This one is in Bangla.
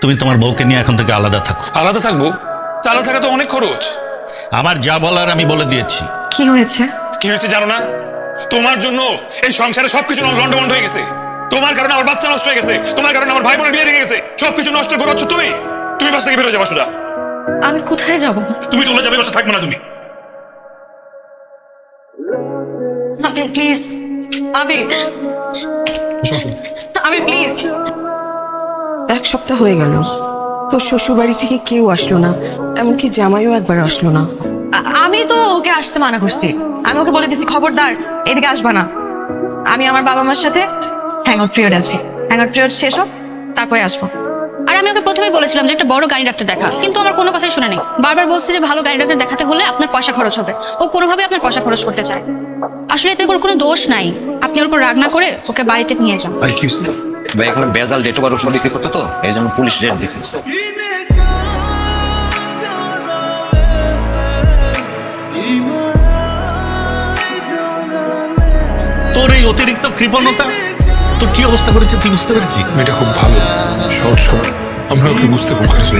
তুমি তোমার বউকে নিয়ে এখন থেকে আলাদা থাকো। আলাদা থাকবো? আলাদা থাকা তো অনেক খরচ। আমার যা বলার আমি বলে দিয়েছি। কি হয়েছে? কি হয়েছে জানো না? তোমার জন্য এই সংসারে সবকিছু লন্ডভন্ড হয়ে গেছে। তোমার কারণে আমার বাচ্চা নষ্ট হয়ে গেছে, তোমার কারণে আমার ভাই বোনের বিয়ে ভেঙে গেছে, সবকিছু নষ্ট করাচ্ছ তুমি। তুমি বাসা থেকে বেরো যাবা সুদা। আমি কোথায় যাব? তুমি চলে যাবে, বাসা থাকবে না তুমি। আবির প্লিজ, আবির, আবির প্লিজ। 1 সপ্তাহ হয়ে গেল, তোর শ্বশুর বাড়ি থেকে কেউ আসলো না, এমনকি জামাইও একবার আসলো না। আমি তো ওকে আসতে মানা করছি। আমি ওকে বলে দিছি খবরদার এদিকে আসবা না। আমি আমার বাবা মার সাথে হ্যাংআউট পিরিয়ড আছি, হ্যাংআউট পিরিয়ড শেষ হোক তারপরে আসবো। আর আমি ওকে প্রথমেই বলেছিলাম যে একটা বড় গাড়ি ডাক্তার দেখা, কিন্তু আমার কোনো কথাই শুনে নেই। বারবার বলছে যে ভালো গাড়ি ডাক্তার দেখাতে হলে আপনার পয়সা খরচ হবে। ও কোনোভাবে আপনার পয়সা খরচ করতে চায়। আসলে এতে ওর কোনো দোষ নাই। আপনি ওর উপর রাগ না করে ওকে বাড়িতে নিয়ে যান। ভাই কি হয়েছে? ভাই এখন বেজাল ডেট ওভার ওষুধ বিক্রি করতে, তো এই জন্য পুলিশ রেড দিছে। তোর এই অতিরিক্ত কৃপণতা তোর কি অবস্থা করেছে তুই বুঝতে পেরেছিস? মেয়েটা খুব ভালো, সহজ সরল। আমরা ওকে বুঝতে ভুল করেছি।